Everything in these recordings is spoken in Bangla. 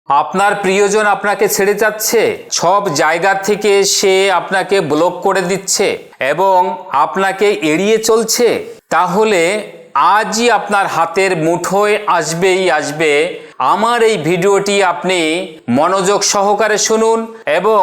আপনার প্রিয়জন আপনাকে ছেড়ে যাচ্ছে, সব জায়গা থেকে সে আপনাকে ব্লক করে দিচ্ছে এবং আপনাকে এড়িয়ে চলছে, তাহলে আজই আপনার হাতের মুঠোয় আসবে আমার এই ভিডিওটি আপনি মনোযোগ সহকারে শুনুন এবং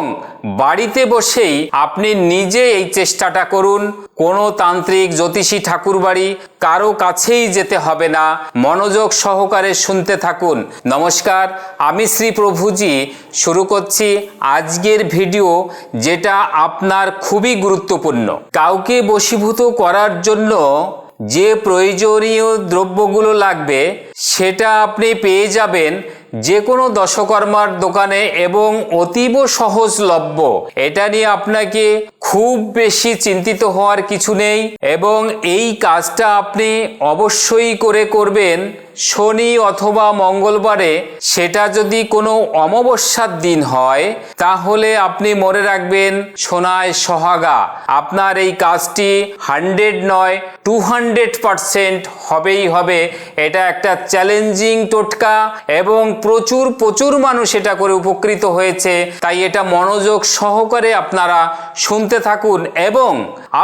বাড়িতে বসেই আপনি নিজে এই চেষ্টাটা করুন। কোনো তান্ত্রিক, জ্যোতিষী, ঠাকুরবাড়ি কারো কাছেই যেতে হবে না। মনোযোগ সহকারে শুনতে থাকুন। নমস্কার, আমি শ্রী প্রভুজি শুরু করছি আজকের ভিডিও, যেটা আপনার খুবই গুরুত্বপূর্ণ। কাউকে বশীভূত করার জন্য যে প্রয়োজনীয় দ্রব্যগুলো লাগবে সেটা আপনি পেয়ে যাবেন যে কোনো দশকর্মার দোকানে এবং অতীব সহজলভ্য। এটা নিয়ে আপনাকে খুব বেশি চিন্তিত হওয়ার কিছু নেই এবং এই কাজটা আপনি অবশ্যই করবেন শনি অথবা মঙ্গলবারে। সেটা যদি কোনো অমাবস্যার দিন হয় তাহলে আপনি মনে রাখবেন সোনায় সোহাগা। আপনার এই কাজটি 100 নয় 200% হবেই হবে। এটা একটা চ্যালেঞ্জিং টোটকা এবং প্রচুর মানুষ এটা করে উপকৃত হয়েছে। তাই এটা মনোযোগ সহকারে আপনারা শুনতে থাকুন এবং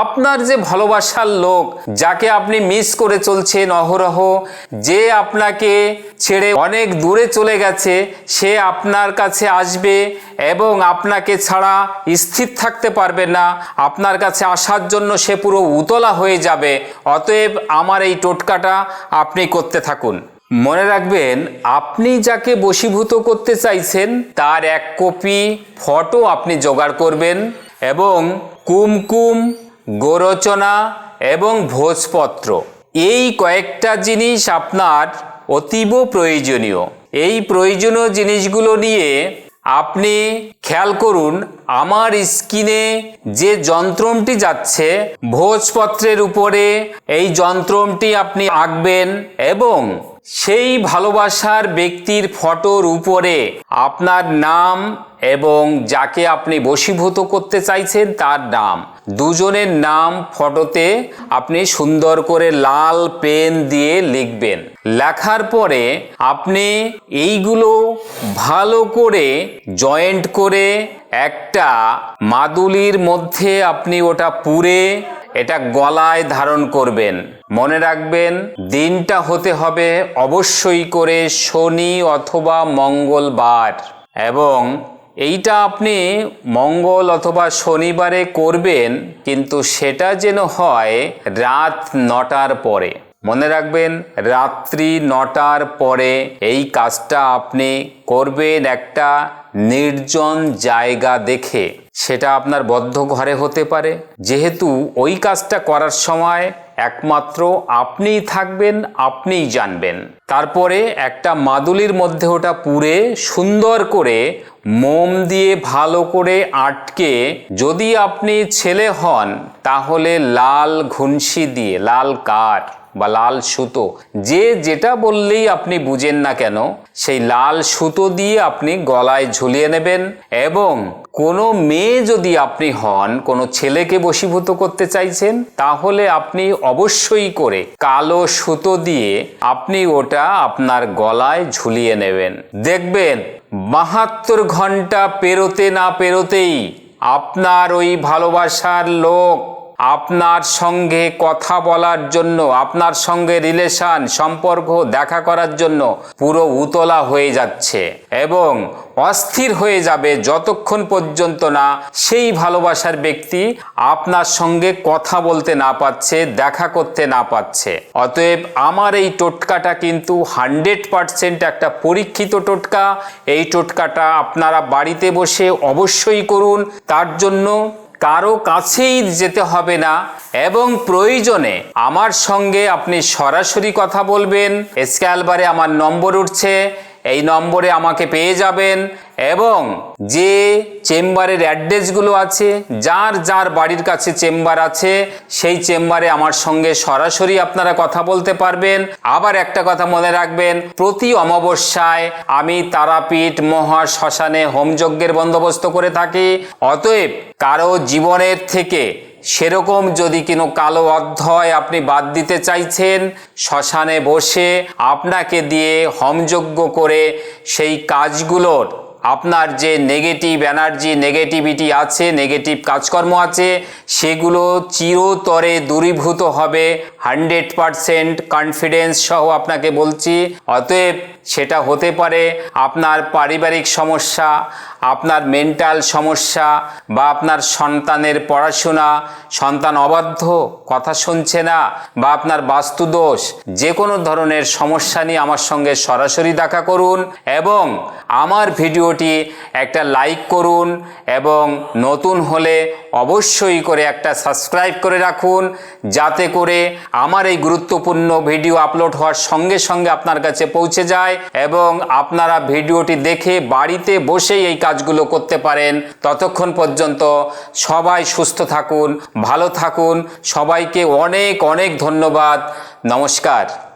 আপনার যে ভালোবাসার লোক, যাকে আপনি মিস করে চলছেন অহরহ, যে আপনাকে ছেড়ে অনেক দূরে চলে গেছে, সে আপনার কাছে আসবে এবং আপনাকে ছাড়া স্থির থাকতে পারবে না। আপনার কাছে আসার জন্য সে পুরো উতলা হয়ে যাবে। অতএব আমার এই টোটকাটা আপনি করতে থাকুন। মনে রাখবেন, আপনি যাকে বশীভূত করতে চাইছেন তার এক কপি ফটো আপনি জোগাড় করবেন এবং কুমকুম, গোরচনা এবং ভোজপত্র, এই কয়েকটা জিনিস আপনার অতীব প্রয়োজনীয়। এই প্রয়োজনীয় জিনিসগুলো নিয়ে আপনি খেয়াল করুন, আমার স্ক্রিনে যে যন্ত্রটি যাচ্ছে ভোজপত্রের উপরে এই যন্ত্রটি আপনি আঁকবেন এবং সেই ভালোবাসার ব্যক্তির ফটোর উপরে আপনার নাম এবং যাকে আপনি বশীভূত করতে চাইছেন তার নাম, দুজনের নাম ফটোতে আপনি সুন্দর করে লাল পেন দিয়ে লিখবেন। লেখার পরে আপনি এইগুলো ভালো করে জয়েন্ট করে একটা মাদুলির মধ্যে আপনি ওটা পুরে এটা গলায় ধারণ করবেন। মনে রাখবেন, দিনটা হতে হবে অবশ্যই করে শনি অথবা মঙ্গলবার এবং এইটা আপনি মঙ্গল অথবা শনিবারে করবেন, কিন্তু সেটা যেন হয় রাত 9টার পরে। মনে রাখবেন, রাত্রি 9টার পরে এই কাজটা আপনি করবেন একটা নির্জন জায়গা দেখে। সেটা আপনার বদ্ধ ঘরে হতে পারে, যেহেতু ওই কাজটা করার সময় একমাত্র আপনিই থাকবেন, আপনিই জানবেন। তারপরে একটা মাদুলির মধ্যে ওটা পুরে সুন্দর করে মোম দিয়ে ভালো করে আটকে, যদি আপনি ছেলে হন তাহলে লাল ঘুনসি দিয়ে, লাল কাঠ বা লাল সুতো, যে যেটা বললেই আপনি বুঝেন না কেন, সেই লাল সুতো দিয়ে আপনি গলায় ঝুলিয়ে নেবেন। এবং কোনো মেয়ে যদি আপনি হন, কোনো ছেলেকে বশীভূত করতে চাইছেন, তাহলে আপনি অবশ্যই করে কালো সুতো দিয়ে আপনি ওটা আপনার গলায় ঝুলিয়ে নেবেন। দেখবেন 72 ঘন্টা পেরোতে না পেরোতেই আপনার ওই ভালোবাসার লোক আপনার সঙ্গে কথা বলার জন্য, আপনার সঙ্গে রিলেশন সম্পর্ক দেখা করার জন্য পুরো উতলা হয়ে যাচ্ছে এবং অস্থির হয়ে যাবে যতক্ষণ পর্যন্ত না সেই ভালোবাসার ব্যক্তি আপনার সঙ্গে কথা বলতে না পারছে, দেখা করতে না পারছে। অতএব আমার এই টোটকাটা কিন্তু 100% একটা পরীক্ষিত টোটকা। এই টোটকাটা আপনারা বাড়িতে বসে অবশ্যই করুন। তার জন্য কারো কাছেই যেতে হবে না এবং প্রয়োজনে আমার সঙ্গে আপনি সরাসরি কথা বলবেন। স্ক্যালবারে আমার নম্বর উঠছে, এই নম্বরে আমাকে পেয়ে যাবেন এবং যে চেম্বারের অ্যাড্রেসগুলো আছে, যার যার বাড়ির কাছে চেম্বার আছে, সেই চেম্বারে আমার সঙ্গে সরাসরি আপনারা কথা বলতে পারবেন। আবার একটা কথা মনে রাখবেন, প্রতি অমাবস্যায় আমি তারাপীঠ মহা শ্মশানে হোমযজ্ঞের বন্দোবস্ত করে থাকি। অতএব কারো জীবনের থেকে সেরকম যদি কোনো কালো অধ্যায় আপনি বাদ দিতে চাইছেন, শ্মশানে বসে আপনাকে দিয়ে হোমযজ্ঞ করে সেই কাজগুলোর আপনার যে নেগেটিভ এনার্জি নেগেটিভিটি আছে, নেগেটিভ কাজকর্ম আছে, সেগুলো চিরতরে দূরীভূত হবে 100% কনফিডেন্স সহ আপনাকে বলছি। অতএব সেটা হতে পারে আপনার পারিবারিক সমস্যা, আপনার মেন্টাল সমস্যা, বা আপনার সন্তানের পড়াশোনা, সন্তান অবাধ্য, কথা শুনছে না, বা আপনার বাস্তুদোষ, যে কোনো ধরনের সমস্যা নিয়ে আমার সঙ্গে সরাসরি দেখা করুন এবং আমার ভিডিওটি একটা লাইক করুন এবং নতুন হলে অবশ্যই করে একটা সাবস্ক্রাইব করে রাখুন, যাতে করে আমার এই গুরুত্বপূর্ণ ভিডিও আপলোড হওয়ার সঙ্গে সঙ্গে আপনার কাছে পৌঁছে যায় এবং আপনারা ভিডিওটি দেখে বাড়িতে বসেই এই কাজগুলো করতে পারেন। ততক্ষণ পর্যন্ত সবাই সুস্থ থাকুন, ভালো থাকুন। সবাইকে অনেক অনেক ধন্যবাদ। নমস্কার।